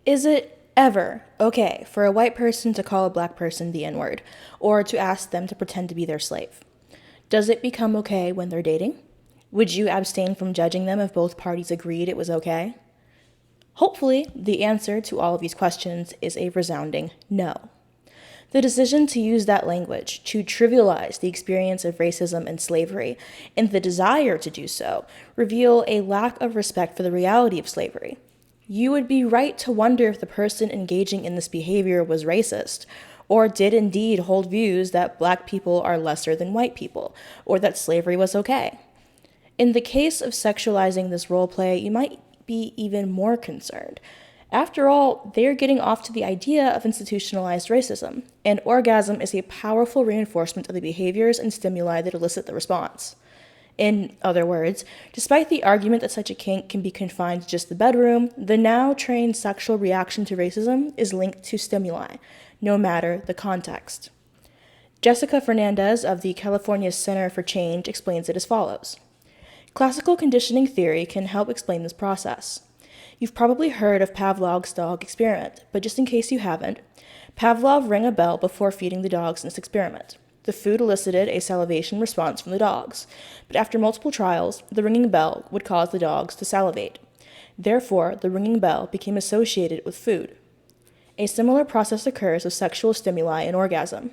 Is it ever okay for a white person to call a black person the N-word, or to ask them to pretend to be their slave? Does it become okay when they're dating? Would you abstain from judging them if both parties agreed it was okay? Hopefully, the answer to all of these questions is a resounding no. The decision to use that language to trivialize the experience of racism and slavery, and the desire to do so, reveal a lack of respect for the reality of slavery. You would be right to wonder if the person engaging in this behavior was racist, or did indeed hold views that black people are lesser than white people, or that slavery was okay. In the case of sexualizing this role play, you might be even more concerned. After all, they are getting off to the idea of institutionalized racism, and orgasm is a powerful reinforcement of the behaviors and stimuli that elicit the response. In other words, despite the argument that such a kink can be confined to just the bedroom, the now trained sexual reaction to racism is linked to stimuli, no matter the context. Jessica Fernandez of the California Center for Change explains it as follows. Classical conditioning theory can help explain this process. You've probably heard of Pavlov's dog experiment, but just in case you haven't, Pavlov rang a bell before feeding the dogs in this experiment. The food elicited a salivation response from the dogs, but after multiple trials, the ringing bell would cause the dogs to salivate. Therefore, the ringing bell became associated with food. A similar process occurs with sexual stimuli and orgasm.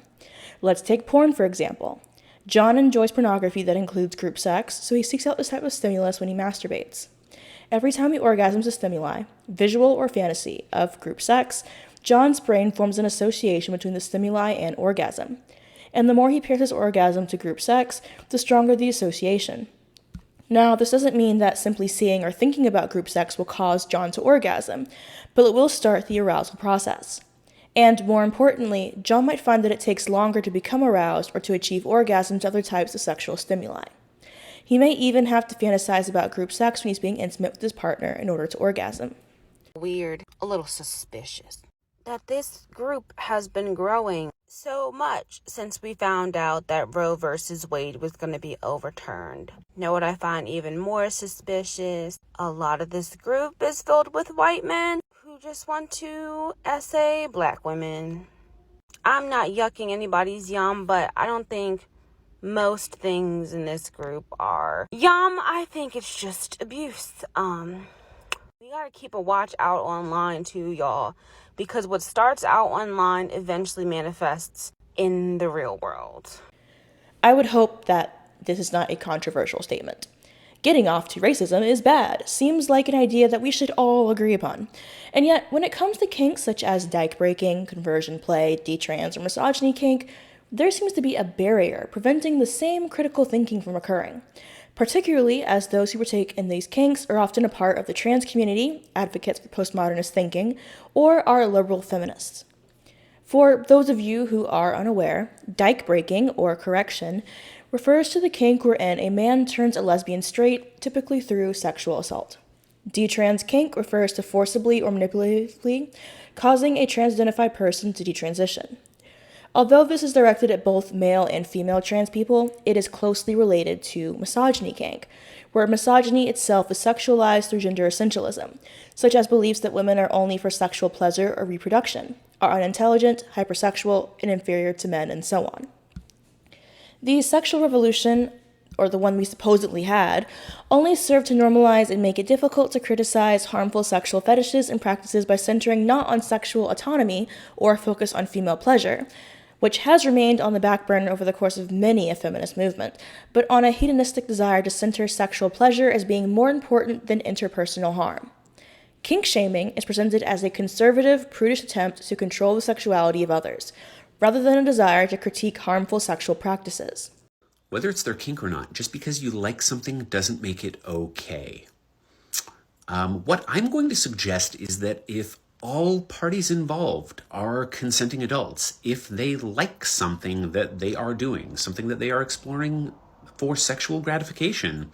Let's take porn, for example. John enjoys pornography that includes group sex, so he seeks out this type of stimulus when he masturbates. Every time he orgasms a stimuli, visual or fantasy, of group sex, John's brain forms an association between the stimuli and orgasm. And the more he pairs his orgasm to group sex, the stronger the association. Now, this doesn't mean that simply seeing or thinking about group sex will cause John to orgasm, but it will start the arousal process. And more importantly, John might find that it takes longer to become aroused or to achieve orgasm to other types of sexual stimuli. He may even have to fantasize about group sex when he's being intimate with his partner in order to orgasm. Weird, a little suspicious, that this group has been growing so much since we found out that Roe versus Wade was going to be overturned. Know what I find even more suspicious? A lot of this group is filled with white men who just want to essay black women. I'm not yucking anybody's yum, but I don't think most things in this group are yum. I think it's just abuse. We gotta keep a watch out online too, y'all, because what starts out online eventually manifests in the real world. I would hope that this is not a controversial statement. Getting off to racism is bad seems like an idea that we should all agree upon. And yet, when it comes to kinks such as dyke breaking, conversion play, detrans, or misogyny kink, there seems to be a barrier preventing the same critical thinking from occurring, particularly as those who partake in these kinks are often a part of the trans community, advocates for postmodernist thinking, or are liberal feminists. For those of you who are unaware, dyke breaking, or correction, refers to the kink wherein a man turns a lesbian straight, typically through sexual assault. Detrans kink refers to forcibly or manipulatively causing a trans-identified person to detransition. Although this is directed at both male and female trans people, it is closely related to misogyny kink, where misogyny itself is sexualized through gender essentialism, such as beliefs that women are only for sexual pleasure or reproduction, are unintelligent, hypersexual, and inferior to men, and so on. The sexual revolution, or the one we supposedly had, only served to normalize and make it difficult to criticize harmful sexual fetishes and practices by centering not on sexual autonomy or focus on female pleasure, which has remained on the back burner over the course of many a feminist movement, but on a hedonistic desire to center sexual pleasure as being more important than interpersonal harm. Kink shaming is presented as a conservative, prudish attempt to control the sexuality of others, rather than a desire to critique harmful sexual practices. Whether it's their kink or not, just because you like something doesn't make it okay. What I'm going to suggest is that if all parties involved are consenting adults, if they like something that they are doing, something that they are exploring for sexual gratification,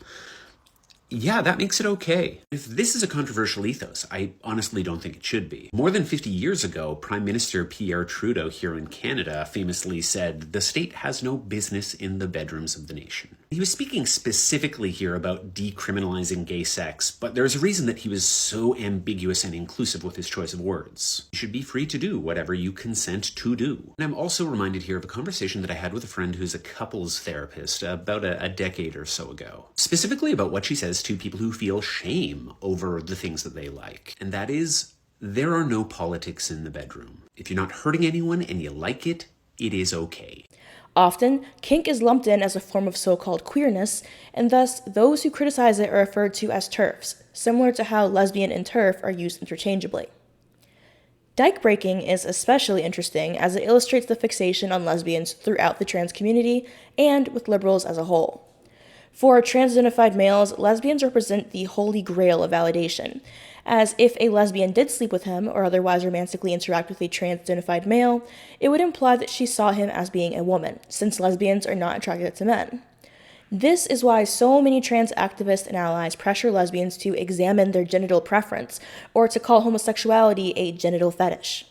yeah, that makes it okay. If this is a controversial ethos, I honestly don't think it should be. More than 50 years ago, Prime Minister Pierre Trudeau here in Canada famously said, "The state has no business in the bedrooms of the nation." He was speaking specifically here about decriminalizing gay sex, but there's a reason that he was so ambiguous and inclusive with his choice of words. You should be free to do whatever you consent to do. And I'm also reminded here of a conversation that I had with a friend who's a couples therapist about a decade or so ago, specifically about what she says to people who feel shame over the things that they like. And that is, there are no politics in the bedroom. If you're not hurting anyone and you like it, it is okay. Often, kink is lumped in as a form of so-called queerness, and thus those who criticize it are referred to as TERFs, similar to how lesbian and TERF are used interchangeably. Dyke breaking is especially interesting as it illustrates the fixation on lesbians throughout the trans community and with liberals as a whole. For trans-identified males, lesbians represent the holy grail of validation, as if a lesbian did sleep with him or otherwise romantically interact with a trans-identified male, it would imply that she saw him as being a woman, since lesbians are not attracted to men. This is why so many trans activists and allies pressure lesbians to examine their genital preference, or to call homosexuality a genital fetish.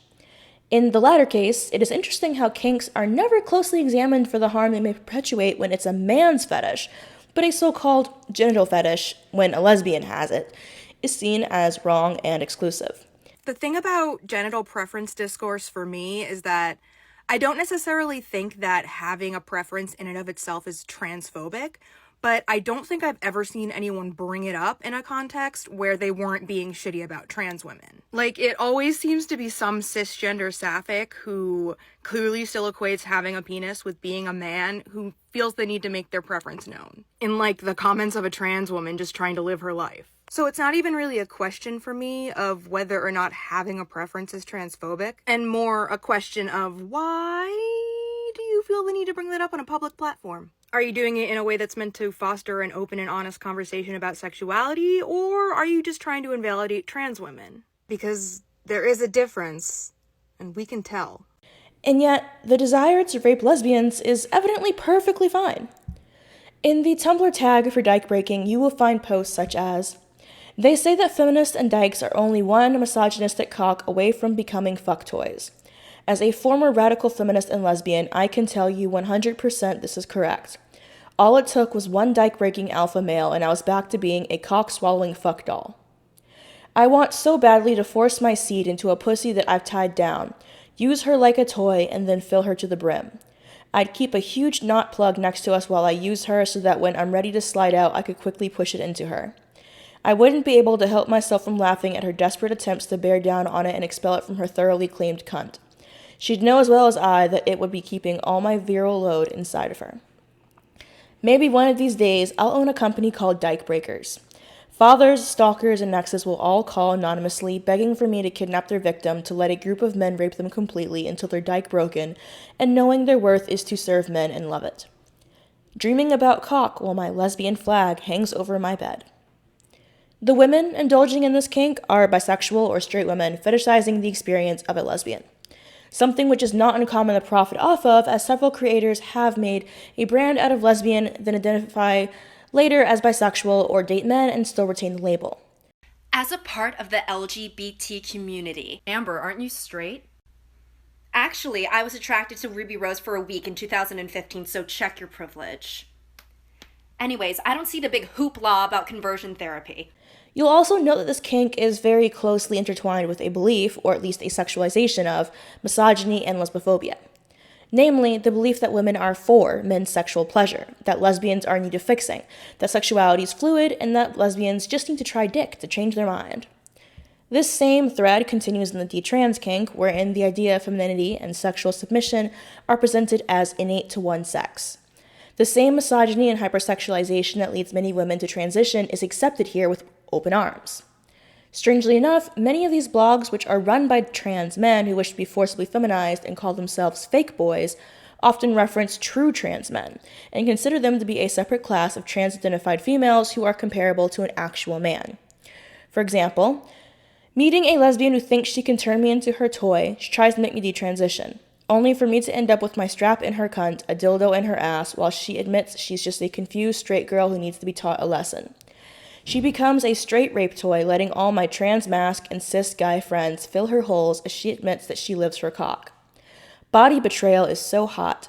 In the latter case, it is interesting how kinks are never closely examined for the harm they may perpetuate when it's a man's fetish, but a so-called genital fetish, when a lesbian has it, is seen as wrong and exclusive. The thing about genital preference discourse for me is that I don't necessarily think that having a preference in and of itself is transphobic, but I don't think I've ever seen anyone bring it up in a context where they weren't being shitty about trans women. Like, it always seems to be some cisgender sapphic who clearly still equates having a penis with being a man who feels the need to make their preference known, in like the comments of a trans woman just trying to live her life. So it's not even really a question for me of whether or not having a preference is transphobic, and more a question of why do you feel the need to bring that up on a public platform? Are you doing it in a way that's meant to foster an open and honest conversation about sexuality, or are you just trying to invalidate trans women? Because there is a difference, and we can tell. And yet, the desire to rape lesbians is evidently perfectly fine. In the Tumblr tag for dyke breaking, you will find posts such as, "They say that feminists and dykes are only one misogynistic cock away from becoming fuck toys. As a former radical feminist and lesbian, I can tell you 100% this is correct. All it took was one dyke-breaking alpha male and I was back to being a cock-swallowing fuck doll. I want so badly to force my seed into a pussy that I've tied down, use her like a toy, and then fill her to the brim. I'd keep a huge knot plug next to us while I use her so that when I'm ready to slide out, I could quickly push it into her. I wouldn't be able to help myself from laughing at her desperate attempts to bear down on it and expel it from her thoroughly claimed cunt. She'd know as well as I that it would be keeping all my virile load inside of her. Maybe one of these days, I'll own a company called Dyke Breakers. Fathers, stalkers, and nexus will all call anonymously, begging for me to kidnap their victim to let a group of men rape them completely until they're dyke broken, and knowing their worth is to serve men and love it. Dreaming about cock while my lesbian flag hangs over my bed." The women indulging in this kink are bisexual or straight women fetishizing the experience of a lesbian. Something which is not uncommon to profit off of, as several creators have made a brand out of lesbian, then identify later as bisexual or date men and still retain the label. As a part of the LGBT community. Amber, aren't you straight? Actually, I was attracted to Ruby Rose for a week in 2015, so check your privilege. Anyways, I don't see the big hoopla about conversion therapy. You'll also note that this kink is very closely intertwined with a belief, or at least a sexualization of, misogyny and lesbophobia. Namely, the belief that women are for men's sexual pleasure, that lesbians are in need of fixing, that sexuality is fluid, and that lesbians just need to try dick to change their mind. This same thread continues in the Detrans kink, wherein the idea of femininity and sexual submission are presented as innate to one sex. The same misogyny and hypersexualization that leads many women to transition is accepted here with open arms. Strangely enough, many of these blogs, which are run by trans men who wish to be forcibly feminized and call themselves fake boys, often reference true trans men and consider them to be a separate class of trans-identified females who are comparable to an actual man. For example, meeting a lesbian who thinks she can turn me into her toy, she tries to make me detransition, only for me to end up with my strap in her cunt, a dildo in her ass, while she admits she's just a confused straight girl who needs to be taught a lesson. She becomes a straight rape toy, letting all my trans masc and cis guy friends fill her holes as she admits that she lives for cock. Body betrayal is so hot.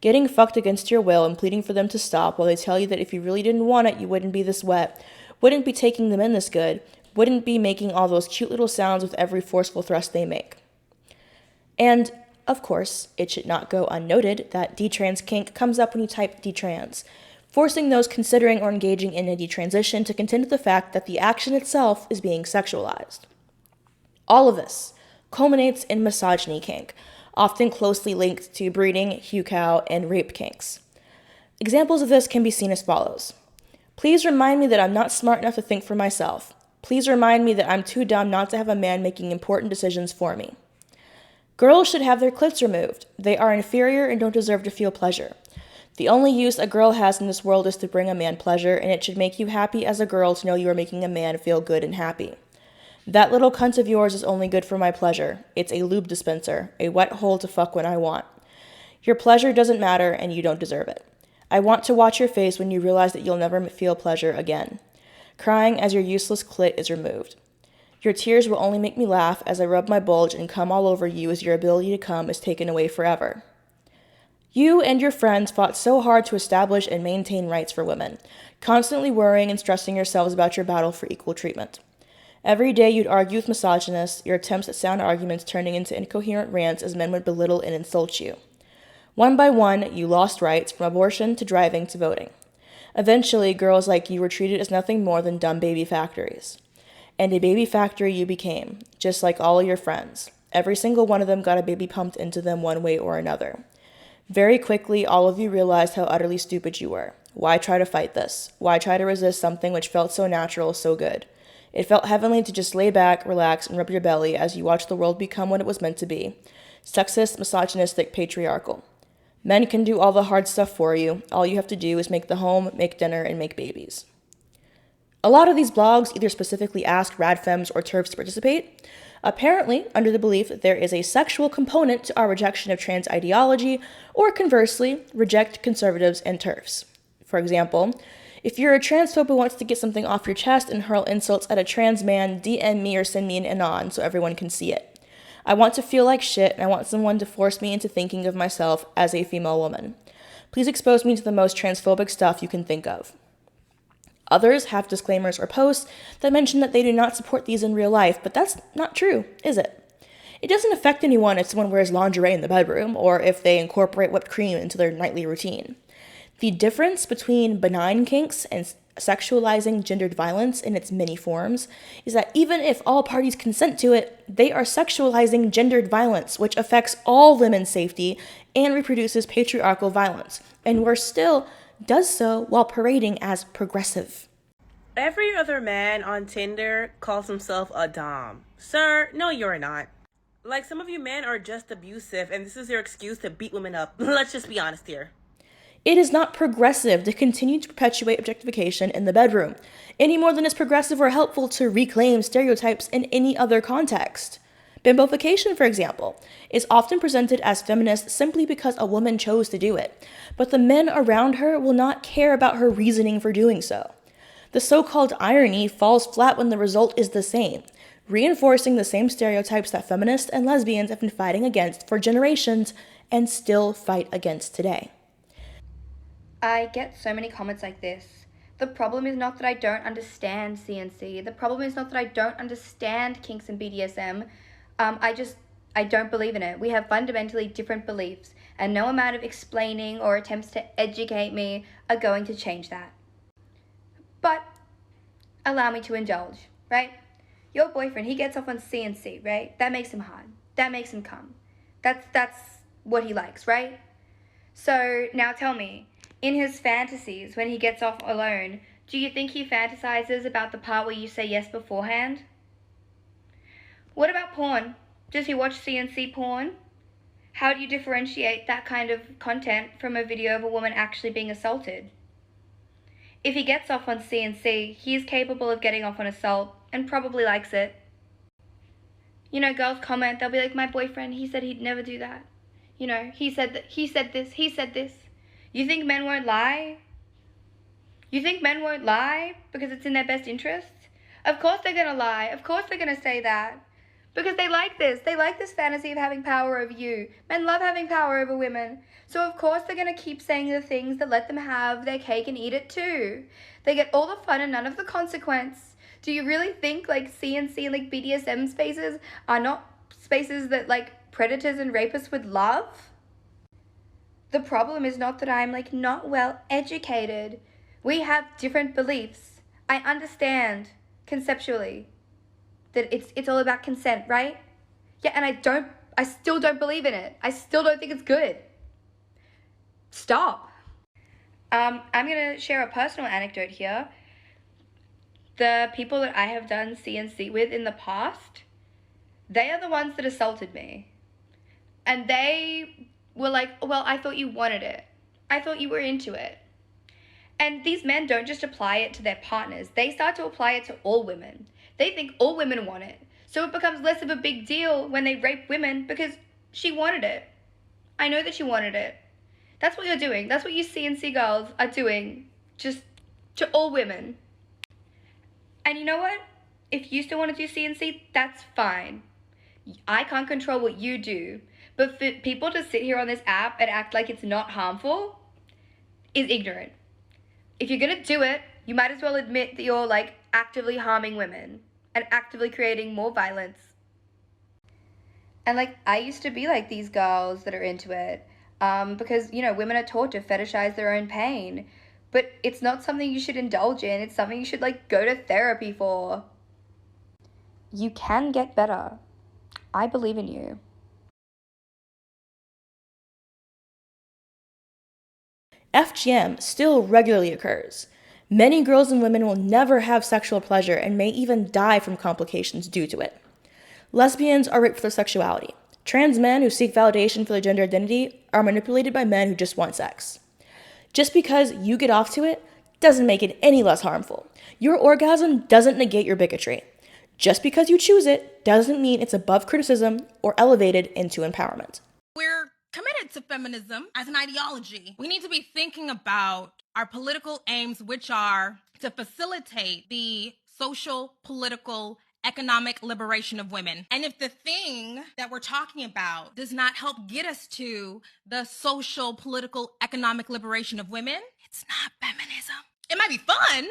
Getting fucked against your will and pleading for them to stop while they tell you that if you really didn't want it, you wouldn't be this wet, wouldn't be taking them in this good, wouldn't be making all those cute little sounds with every forceful thrust they make. And, of course, it should not go unnoted that Detrans kink comes up when you type Detrans, forcing those considering or engaging in a detransition to contend with the fact that the action itself is being sexualized. All of this culminates in misogyny kink, often closely linked to breeding, hue cow, and rape kinks. Examples of this can be seen as follows. Please remind me that I'm not smart enough to think for myself. Please remind me that I'm too dumb not to have a man making important decisions for me. Girls should have their clits removed. They are inferior and don't deserve to feel pleasure. The only use a girl has in this world is to bring a man pleasure, and it should make you happy as a girl to know you are making a man feel good and happy. That little cunt of yours is only good for my pleasure. It's a lube dispenser, a wet hole to fuck when I want. Your pleasure doesn't matter, and you don't deserve it. I want to watch your face when you realize that you'll never feel pleasure again. Crying as your useless clit is removed. Your tears will only make me laugh as I rub my bulge and come all over you as your ability to come is taken away forever. You and your friends fought so hard to establish and maintain rights for women, constantly worrying and stressing yourselves about your battle for equal treatment. Every day you'd argue with misogynists, your attempts at sound arguments turning into incoherent rants as men would belittle and insult you. One by one, you lost rights from abortion to driving to voting. Eventually, girls like you were treated as nothing more than dumb baby factories. And a baby factory you became, just like all of your friends. Every single one of them got a baby pumped into them one way or another. Very quickly, all of you realized how utterly stupid you were. Why try to fight this? Why try to resist something which felt so natural, so good? It felt heavenly to just lay back, relax, and rub your belly as you watch the world become what it was meant to be. Sexist, misogynistic, patriarchal. Men can do all the hard stuff for you. All you have to do is make the home, make dinner, and make babies. A lot of these blogs either specifically asked radfems or TERFs to participate, apparently under the belief that there is a sexual component to our rejection of trans ideology, or conversely, reject conservatives and TERFs. For example, if you're a transphobe who wants to get something off your chest and hurl insults at a trans man, DM me or send me an anon so everyone can see it. I want to feel like shit, and I want someone to force me into thinking of myself as a female woman. Please expose me to the most transphobic stuff you can think of. Others have disclaimers or posts that mention that they do not support these in real life, but that's not true, is it? It doesn't affect anyone if someone wears lingerie in the bedroom or if they incorporate whipped cream into their nightly routine. The difference between benign kinks and sexualizing gendered violence in its many forms is that even if all parties consent to it, they are sexualizing gendered violence, which affects all women's safety and reproduces patriarchal violence, and worse still, does so while parading as progressive. Every other man on Tinder calls himself a dom. Sir, no you're not. Like, some of you men are just abusive and this is your excuse to beat women up. Let's just be honest here. It is not progressive to continue to perpetuate objectification in the bedroom, any more than it's progressive or helpful to reclaim stereotypes in any other context. Bimbofication, for example, is often presented as feminist simply because a woman chose to do it, but the men around her will not care about her reasoning for doing so. The so-called irony falls flat when the result is the same, reinforcing the same stereotypes that feminists and lesbians have been fighting against for generations and still fight against today. I get so many comments like this. The problem is not that I don't understand CNC. The problem is not that I don't understand kinks and BDSM. I don't believe in it. We have fundamentally different beliefs, and no amount of explaining or attempts to educate me are going to change that. But allow me to indulge, right? Your boyfriend, he gets off on CNC, right? That makes him hard. That makes him come. That's what he likes, right? So now tell me, in his fantasies, when he gets off alone, do you think he fantasizes about the part where you say yes beforehand? What about porn? Does he watch CNC porn? How do you differentiate that kind of content from a video of a woman actually being assaulted? If he gets off on CNC, he is capable of getting off on assault and probably likes it. You know, girls comment, they'll be like, my boyfriend, he said he'd never do that. You know, he said this. You think men won't lie? You think men won't lie because it's in their best interest? Of course they're going to lie. Of course they're going to say that. Because they like this. They like this fantasy of having power over you. Men love having power over women. So of course they're going to keep saying the things that let them have their cake and eat it too. They get all the fun and none of the consequence. Do you really think like CNC and like BDSM spaces are not spaces that like predators and rapists would love? The problem is not that I'm like not well educated. We have different beliefs. I understand conceptually that it's all about consent, right? Yeah, and I still don't believe in it. I still don't think it's good. Stop. I'm gonna share a personal anecdote here. The people that I have done CNC with in the past, they are the ones that assaulted me. And they were like, well, I thought you wanted it. I thought you were into it. And these men don't just apply it to their partners. They start to apply it to all women. They think all women want it. So it becomes less of a big deal when they rape women because she wanted it. I know that she wanted it. That's what you're doing. That's what you CNC girls are doing. Just to all women. And you know what? If you still want to do CNC, that's fine. I can't control what you do. But for people to sit here on this app and act like it's not harmful is ignorant. If you're gonna do it, you might as well admit that you're like actively harming women and actively creating more violence. And like, I used to be like these girls that are into it because, you know, women are taught to fetishize their own pain. But it's not something you should indulge in. It's something you should like go to therapy for. You can get better. I believe in you. FGM still regularly occurs. Many girls and women will never have sexual pleasure and may even die from complications due to it. Lesbians are raped for their sexuality. Trans men who seek validation for their gender identity are manipulated by men who just want sex. Just because you get off to it doesn't make it any less harmful. Your orgasm doesn't negate your bigotry. Just because you choose it doesn't mean it's above criticism or elevated into empowerment. We're committed to feminism as an ideology. We need to be thinking about our political aims, which are to facilitate the social, political, economic liberation of women. And if the thing that we're talking about does not help get us to the social, political, economic liberation of women, it's not feminism. It might be fun.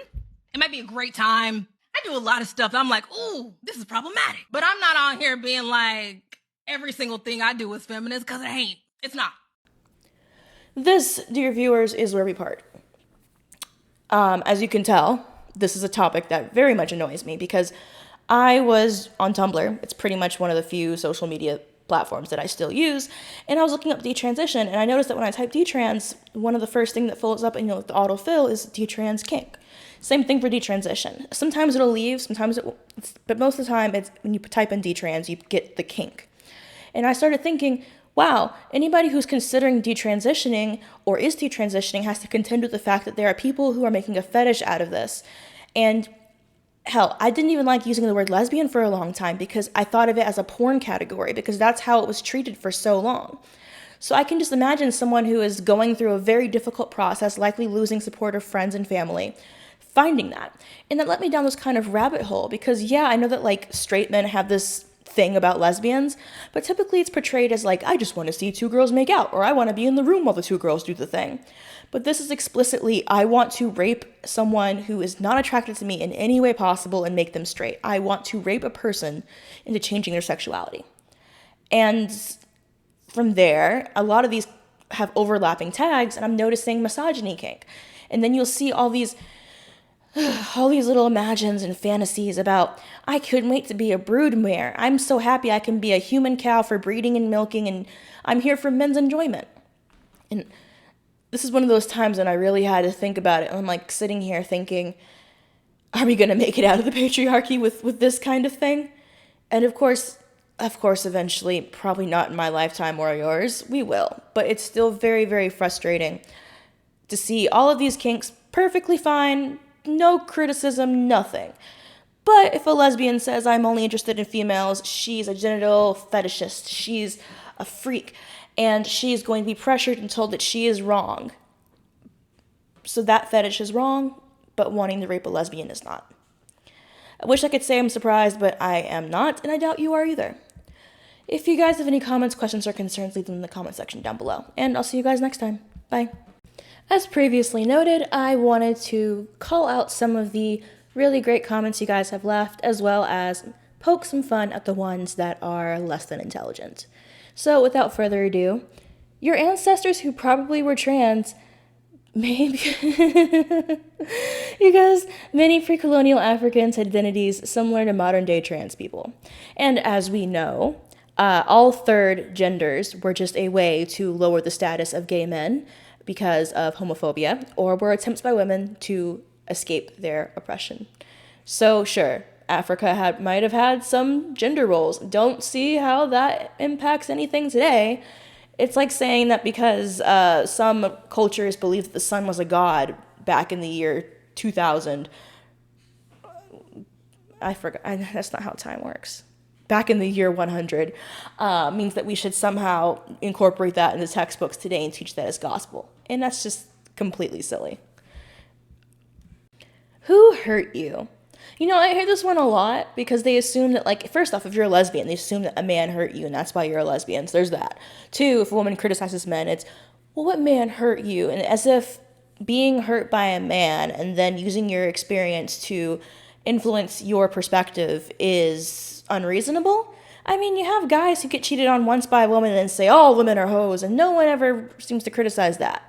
It might be a great time. I do a lot of stuff. I'm like, ooh, this is problematic. But I'm not on here being like, every single thing I do is feminist, because it ain't. It's not. This, dear viewers, is where we part. As you can tell, this is a topic that very much annoys me because I was on Tumblr. It's pretty much one of the few social media platforms that I still use. And I was looking up detransition, and I noticed that when I type detrans, one of the first thing that fills up in the autofill is detrans kink. Same thing for detransition. Sometimes it'll leave, sometimes it won't, but most of the time, it's when you type in detrans, you get the kink. And I started thinking, wow, anybody who's considering detransitioning or is detransitioning has to contend with the fact that there are people who are making a fetish out of this. And hell, I didn't even like using the word lesbian for a long time because I thought of it as a porn category because that's how it was treated for so long. So I can just imagine someone who is going through a very difficult process, likely losing support of friends and family, finding that. And that led me down this kind of rabbit hole because, yeah, I know that like straight men have this thing about lesbians, but typically it's portrayed as like, I just want to see two girls make out, or I want to be in the room while the two girls do the thing. But this is explicitly, I want to rape someone who is not attracted to me in any way possible and make them straight. I want to rape a person into changing their sexuality. And from there, a lot of these have overlapping tags, and I'm noticing misogyny kink. And then you'll see all these little imagines and fantasies about, I couldn't wait to be a broodmare. I'm so happy I can be a human cow for breeding and milking, and I'm here for men's enjoyment. And this is one of those times when I really had to think about it. I'm like sitting here thinking, are we going to make it out of the patriarchy with this kind of thing? And of course, eventually, probably not in my lifetime or yours, we will. But it's still very, very frustrating to see all of these kinks perfectly fine, no criticism, nothing. But if a lesbian says, I'm only interested in females, she's a genital fetishist, she's a freak, and she's going to be pressured and told that she is wrong. So that fetish is wrong, but wanting to rape a lesbian is not. I wish I could say I'm surprised, but I am not, and I doubt you are either. If you guys have any comments, questions, or concerns, leave them in the comment section down below. And I'll see you guys next time. Bye. As previously noted, I wanted to call out some of the really great comments you guys have left, as well as poke some fun at the ones that are less than intelligent. So without further ado, your ancestors who probably were trans, maybe, because many pre-colonial Africans had identities similar to modern-day trans people. And as we know, all third genders were just a way to lower the status of gay men because of homophobia, or were attempts by women to escape their oppression. So sure, Africa might have had some gender roles. Don't see how that impacts anything today. It's like saying that because some cultures believed that the sun was a god back in the year 2000. I forgot. That's not how time works. Back in the year 100 means that we should somehow incorporate that into textbooks today and teach that as gospel. And that's just completely silly. Who hurt you? You know, I hear this one a lot because they assume that, like, first off, if you're a lesbian, they assume that a man hurt you and that's why you're a lesbian. So there's that. Two, if a woman criticizes men, it's, well, what man hurt you? And as if being hurt by a man and then using your experience to influence your perspective is unreasonable. I mean, you have guys who get cheated on once by a woman and then say, all women are hoes, and no one ever seems to criticize that.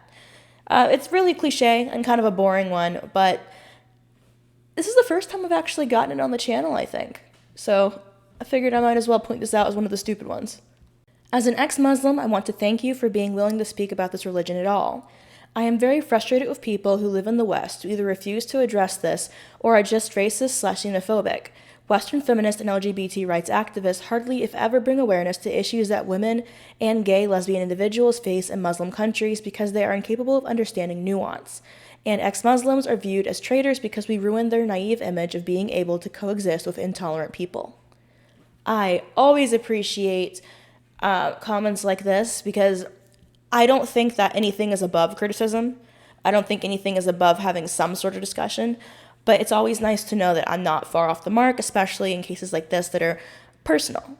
It's really cliche and kind of a boring one, but this is the first time I've actually gotten it on the channel, I think. So I figured I might as well point this out as one of the stupid ones. As an ex-Muslim, I want to thank you for being willing to speak about this religion at all. I am very frustrated with people who live in the West who either refuse to address this or are just racist/xenophobic. Western feminist and LGBT rights activists hardly, if ever, bring awareness to issues that women and gay lesbian individuals face in Muslim countries because they are incapable of understanding nuance. And ex-Muslims are viewed as traitors because we ruin their naive image of being able to coexist with intolerant people. I always appreciate comments like this because I don't think that anything is above criticism. I don't think anything is above having some sort of discussion, but it's always nice to know that I'm not far off the mark, especially in cases like this that are personal.